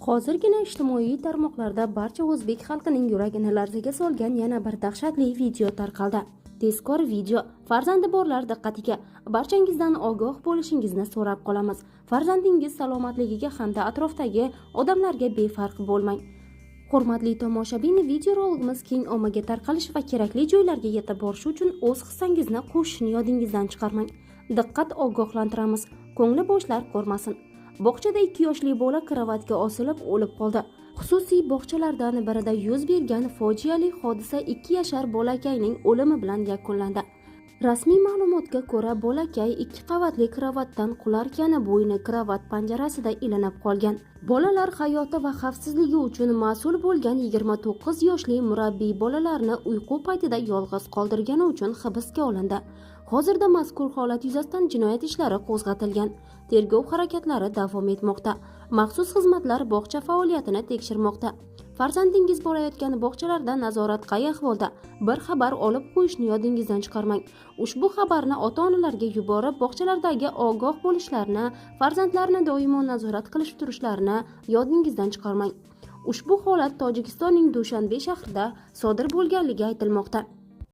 Hozirgina ijtimoiy tarmoqlarda barcha o'zbek xalqining yuragini larzaga solgan yana bir dahshatli video tarqaldi. Tezkor video. Farzandi borlar diqqatiga. Barchangizdan ogoh bo'lishingizni so'rab qolamiz. Farzandingiz salomatligiga hamda atrofdagi odamlarga befarq bo'lmang. Hurmatli tomoshabin, videoroligimiz keng ommaga tarqalish va kerakli joylarga yetib borishi uchun o'z hissangizni qo'shishni yodingizdan chiqarmang. Diqqat, ogohlantiramiz. Ko'ngli bo'shlar ko'rmasin. Bog'chada 2 yoshli bola karavotga osilib o'lib qoldi. Xususiy bog'chalardan birida yuz bergan fojiali hodisa 2 yashar bolakayning o'limi bilan yakunlandi. Rasmiy ma'lumotga ko'ra, bolakay 2 qavatli karavotdan qularkan, bo'yni karavot panjarasida ilinib qolgan. Bolalar hayoti va xavfsizligi uchun mas'ul bo'lgan 29 yoshli murabbiy bolalarni uyqu paytida yolg'iz qoldirgani uchun hibsga olindi. Hozirda mazkur holat yuzasidan jinoyat ishlari qo'zg'atilgan. Tergov harakatlari davom etmoqda. Maxsus xizmatlar bog'cha faoliyatini tekshirmoqda. Farzandingiz borayotgan bog'chalarda nazorat qay ahvolda? Bir xabar olib qo'yishni yodingizdan chiqarmang. Ushbu xabarni ota-onalarga yuborib, bog'chalardagi ogoh bo'lishlarini, farzandlarini doimo nazorat qilib turishlarini yodingizdan chiqarmang. Ushbu holat Tojikistonning Dushanbe shahrida sodir bo'lganligi aytilmoqda.